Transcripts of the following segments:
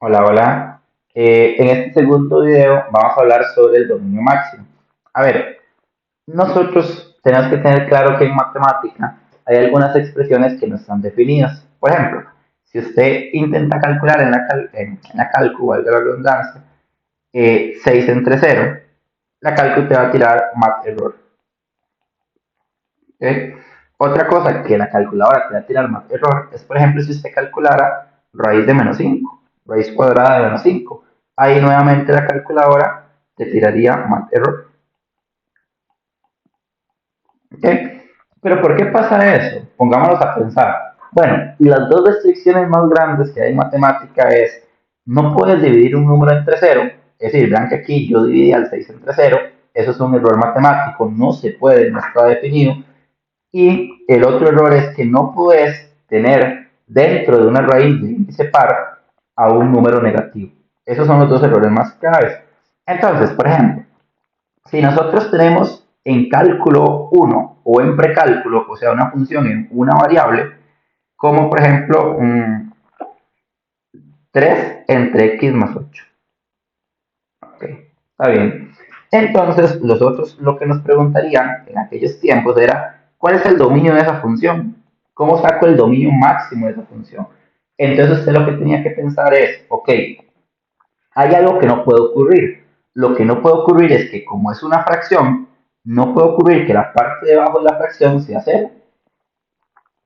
Hola, hola. En este segundo video vamos a hablar sobre el dominio máximo. A ver, nosotros tenemos que tener claro que en matemática hay algunas expresiones que no están definidas. Por ejemplo, si usted intenta calcular en la cálculo, valga la redundancia, 6 entre cero, la cálculo te va a tirar más error. ¿Ok? Otra cosa que la calculadora te va a tirar más error es, por ejemplo, si usted calculara raíz de menos 5, raíz cuadrada de menos 5. Ahí nuevamente la calculadora te tiraría más error. ¿Ok? Pero ¿por qué pasa eso? Pongámonos a pensar. Bueno, las dos restricciones más grandes que hay en matemática es no puedes dividir un número entre cero. Es decir, vean que aquí yo dividí al 6 entre cero. Eso es un error matemático, no se puede, no está definido. Y el otro error es que no puedes tener dentro de una raíz de índice par a un número negativo. Esos son los dos errores más graves. Entonces, por ejemplo, si nosotros tenemos en cálculo uno o en precálculo, o sea, una función en una variable, como por ejemplo 3 entre x más 8. Ok, está bien. Entonces, los otros lo que nos preguntarían en aquellos tiempos era, ¿cuál es el dominio de esa función? ¿Cómo saco el dominio máximo de esa función? Entonces, usted lo que tenía que pensar es, ok, hay algo que no puede ocurrir. Lo que no puede ocurrir es que como es una fracción, no puede ocurrir que la parte de abajo de la fracción sea cero.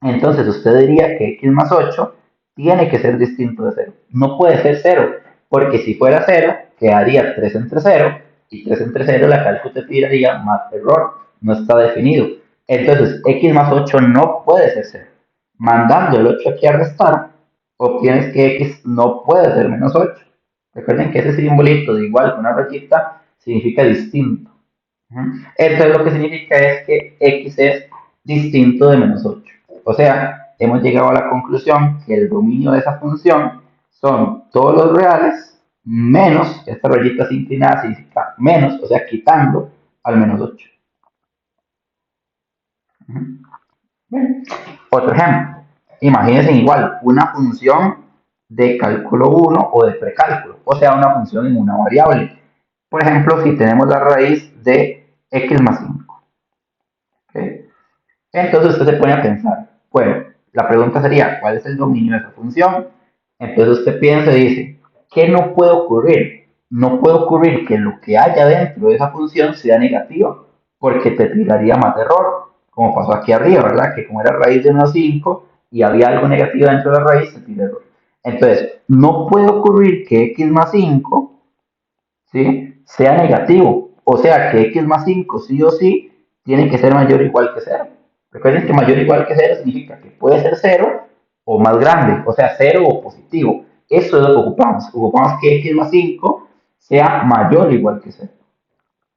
Entonces usted diría que x más 8 tiene que ser distinto de cero. No puede ser cero, porque si fuera cero, quedaría 3 entre cero, y 3 entre cero la cálculo te tiraría más error, no está definido. Entonces x más 8 no puede ser cero. Mandando el 8 aquí a restar, obtienes que x no puede ser menos 8. Recuerden que ese simbolito de igual con una rayita significa distinto. Entonces lo que significa es que x es distinto de menos 8. O sea, hemos llegado a la conclusión que el dominio de esa función son todos los reales menos, esta rayita inclinada significa menos, o sea, quitando al menos 8. Bien. Otro ejemplo, imagínense igual una función de cálculo uno o de precálculo, o sea, una función en una variable. Por ejemplo, si tenemos la raíz de x más 5. ¿Okay? Entonces usted se pone a pensar, bueno, la pregunta sería, ¿cuál es el dominio de esa función? Entonces usted piensa y dice, ¿qué no puede ocurrir? No puede ocurrir que lo que haya dentro de esa función sea negativo, porque te tiraría más error, como pasó aquí arriba, ¿verdad? Que como era raíz de menos 5 y había algo negativo dentro de la raíz, se tira error. Entonces, no puede ocurrir que x más 5, ¿sí?, sea negativo. O sea que x más 5 sí o sí tiene que ser mayor o igual que cero. Recuerden que mayor o igual que cero significa que puede ser cero o más grande, o sea, cero o positivo. Eso es lo que ocupamos. Ocupamos que x más 5 sea mayor o igual que cero.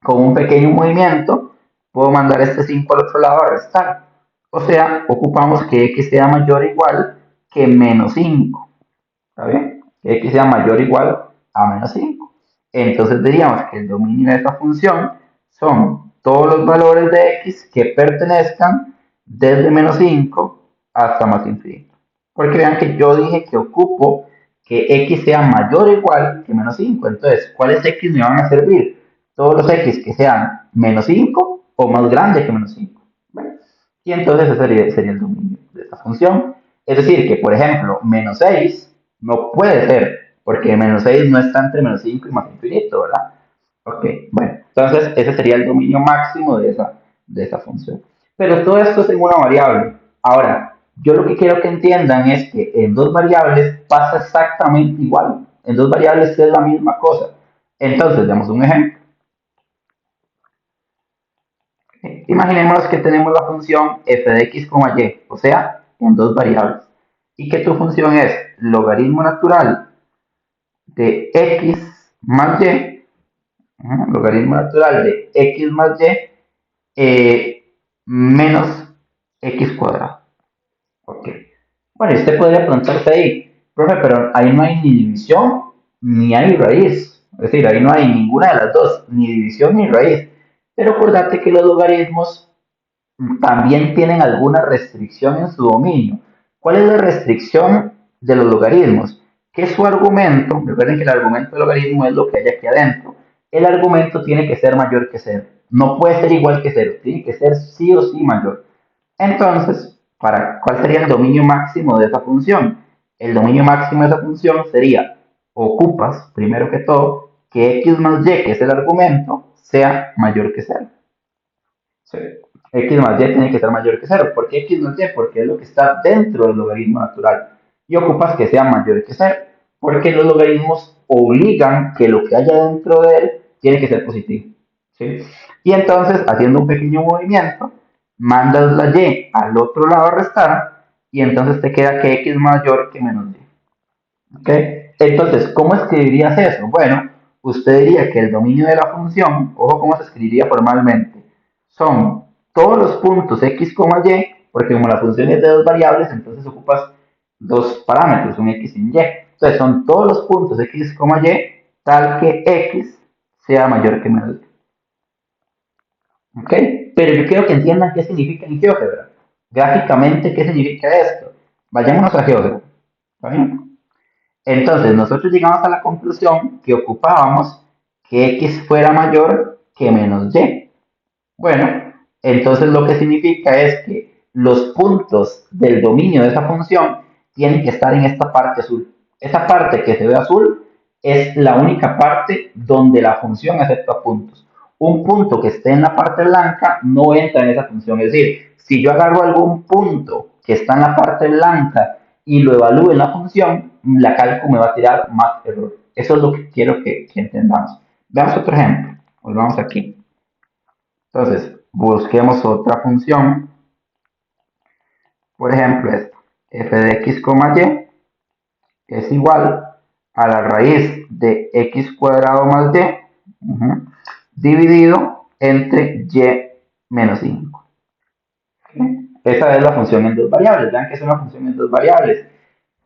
Con un pequeño movimiento puedo mandar este 5 al otro lado a restar. O sea, ocupamos que x sea mayor o igual que menos 5. ¿Está bien? Que x sea mayor o igual a menos 5. Entonces diríamos que el dominio de esta función son todos los valores de x que pertenezcan desde menos 5 hasta más infinito. Porque vean que yo dije que ocupo que x sea mayor o igual que menos 5. Entonces, ¿cuáles x me van a servir? Todos los x que sean menos 5 o más grande que menos 5. ¿Vale? Y entonces ese sería el dominio de esta función. Es decir, que por ejemplo, menos 6 no puede ser, porque menos 6 no está entre menos 5 y más infinito, ¿verdad? Ok, bueno, entonces ese sería el dominio máximo de esa función. Pero todo esto es en una variable. Ahora, yo lo que quiero que entiendan es que en dos variables pasa exactamente igual. En dos variables es la misma cosa. Entonces, damos un ejemplo. Imaginemos que tenemos la función f de x, y, o sea, en dos variables. Y que tu función es logaritmo natural de x más y, logaritmo natural de x más y, menos x cuadrado. Ok. Bueno, usted podría preguntarse ahí, profe, pero ahí no hay ni división ni hay raíz. Es decir, ahí no hay ninguna de las dos, ni división ni raíz. Pero acordate que los logaritmos también tienen alguna restricción en su dominio. ¿Cuál es la restricción de los logaritmos? que su argumento, recuerden que el argumento del logaritmo es lo que hay aquí adentro, el argumento tiene que ser mayor que cero. No puede ser igual que cero, tiene que ser sí o sí mayor. Entonces, ¿cuál sería el dominio máximo de esa función? El dominio máximo de esa función sería, ocupas, primero que todo, que x más y, que es el argumento, sea mayor que cero. Sí. X más y tiene que ser mayor que cero. ¿Por qué x más y? Porque es lo que está dentro del logaritmo natural. Y ocupas que sea mayor que cero. Porque los logaritmos obligan que lo que haya dentro de él tiene que ser positivo. ¿Sí? Y entonces, haciendo un pequeño movimiento, mandas la y al otro lado a restar y entonces te queda que x mayor que menos y. ¿Ok? Entonces, ¿cómo escribirías eso? Bueno, usted diría que el dominio de la función, ojo cómo se escribiría formalmente, son todos los puntos x, y, porque como la función es de dos variables, entonces ocupas dos parámetros, un x y un y. Entonces, son todos los puntos x, y, tal que x sea mayor que menos y. ¿Ok? Pero yo quiero que entiendan qué significa en GeoGebra. Gráficamente, ¿qué significa esto? Vayámonos a GeoGebra. ¿Está bien? Entonces, nosotros llegamos a la conclusión que ocupábamos que x fuera mayor que menos y. Bueno, entonces lo que significa es que los puntos del dominio de esa función tienen que estar en esta parte azul. Esa parte que se ve azul es la única parte donde la función acepta puntos. Un punto que esté en la parte blanca no entra en esa función. Es decir, si yo agarro algún punto que está en la parte blanca y lo evalúo en la función, la cálculo me va a tirar más error. Eso es lo que quiero que entendamos. Veamos otro ejemplo. Volvamos aquí. Entonces, busquemos otra función. Por ejemplo, esta. F de x, y es igual a la raíz de x cuadrado más y dividido entre y menos 5. ¿Okay? Esa es la función en dos variables. Vean que es una función en dos variables.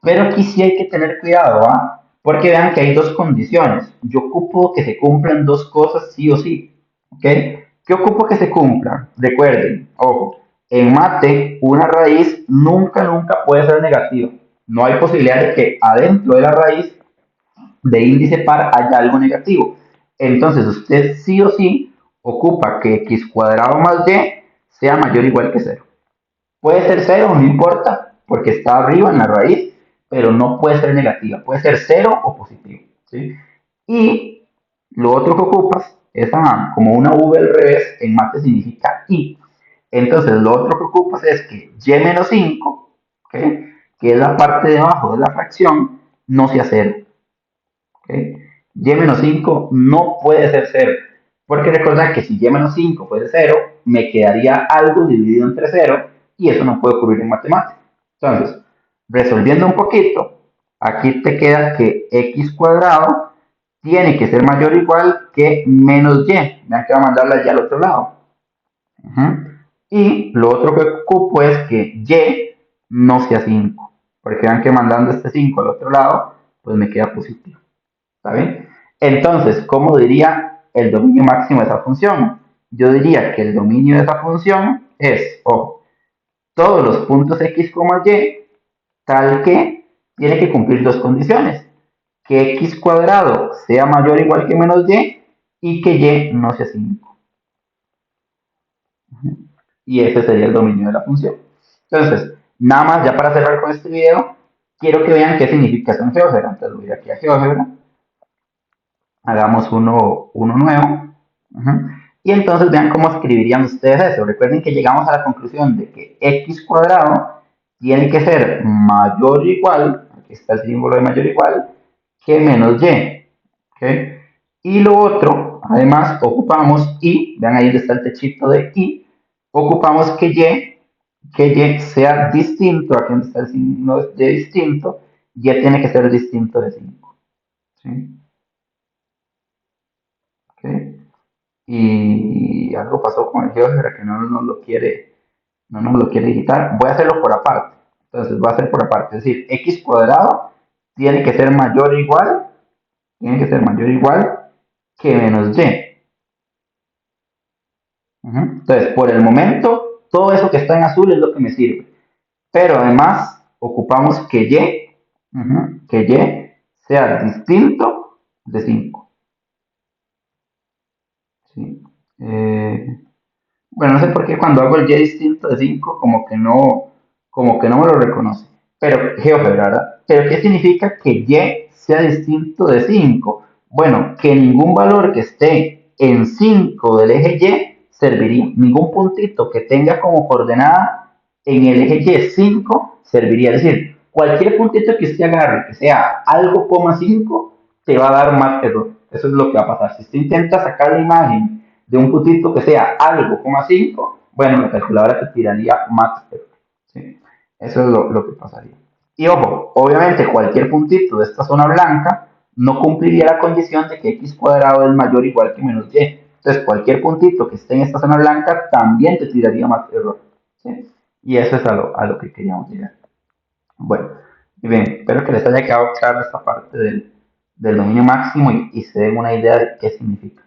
Pero aquí sí hay que tener cuidado, ¿ah? Porque vean que hay dos condiciones. Yo ocupo que se cumplan dos cosas sí o sí. ¿Ok? ¿Qué ocupo que se cumplan? Recuerden, ojo, en mate una raíz nunca puede ser negativa. No hay posibilidad de que adentro de la raíz de índice par haya algo negativo. Entonces usted sí o sí ocupa que x cuadrado más y sea mayor o igual que cero. Puede ser cero, no importa, porque está arriba en la raíz, pero no puede ser negativa. Puede ser cero o positivo. ¿Sí? Y lo otro que ocupas es como una V al revés, en mate significa I. Entonces, lo otro que ocupas es que y menos 5, ¿okay? Que es la parte de abajo de la fracción, no sea cero. ¿Okay? Y menos 5 no puede ser cero. Porque recordad que si y menos 5 fuese cero, me quedaría algo dividido entre cero y eso no puede ocurrir en matemáticas. Entonces, resolviendo un poquito, aquí te queda que x cuadrado tiene que ser mayor o igual que menos y. Vean que va a mandarla ya al otro lado. Y lo otro que ocupo es que y no sea 5. Porque vean que mandando este 5 al otro lado, pues me queda positivo. ¿Está bien? Entonces, ¿cómo diría el dominio máximo de esa función? Yo diría que el dominio de esa función es, ojo, todos los puntos x, y, tal que tiene que cumplir dos condiciones. Que x cuadrado sea mayor o igual que menos y que y no sea 5. Y ese sería el dominio de la función. Entonces, nada más ya para cerrar con este video, quiero que vean qué significa eso en GeoGebra. Entonces voy aquí a GeoGebra, hagamos uno nuevo. Y entonces vean cómo escribirían ustedes eso. Recuerden que llegamos a la conclusión de que x cuadrado tiene que ser mayor o igual, aquí está el símbolo de mayor o igual, que menos y. ¿Okay? Y lo otro, además, ocupamos y, vean ahí donde está el techito de y, ocupamos que y sea distinto, aquí donde está el signo de distinto, y tiene que ser distinto de 5. ¿Sí? ¿Okay? Y algo pasó con el GeoGebra que no nos lo quiere digitar. Voy a hacerlo por aparte. Entonces voy a hacer por aparte. Es decir, x cuadrado tiene que ser mayor o igual, que menos y. Entonces, por el momento, todo eso que está en azul es lo que me sirve. Pero además, ocupamos que y sea distinto de 5. ¿Sí? Eh, bueno, no sé por qué cuando hago el y distinto de 5 como que no me lo reconoce. Pero, GeoGebra, ¿verdad? Pero ¿qué significa que y sea distinto de 5? Bueno, que ningún valor que esté en 5 del eje y serviría. Ningún puntito que tenga como coordenada en el eje y 5 serviría. Es decir, cualquier puntito que usted agarre que sea algo, 5, te va a dar más error. Eso es lo que va a pasar. Si usted intenta sacar la imagen de un puntito que sea algo, 5, bueno, la calculadora te tiraría más error. ¿Sí? Eso es lo que pasaría. Y ojo, obviamente cualquier puntito de esta zona blanca no cumpliría la condición de que x cuadrado es mayor o igual que menos y. Entonces, cualquier puntito que esté en esta zona blanca también te tiraría más error. ¿Sí? Y eso es a lo que queríamos llegar. Bueno, y bien, espero que les haya quedado clara esta parte del dominio máximo y se den una idea de qué significa.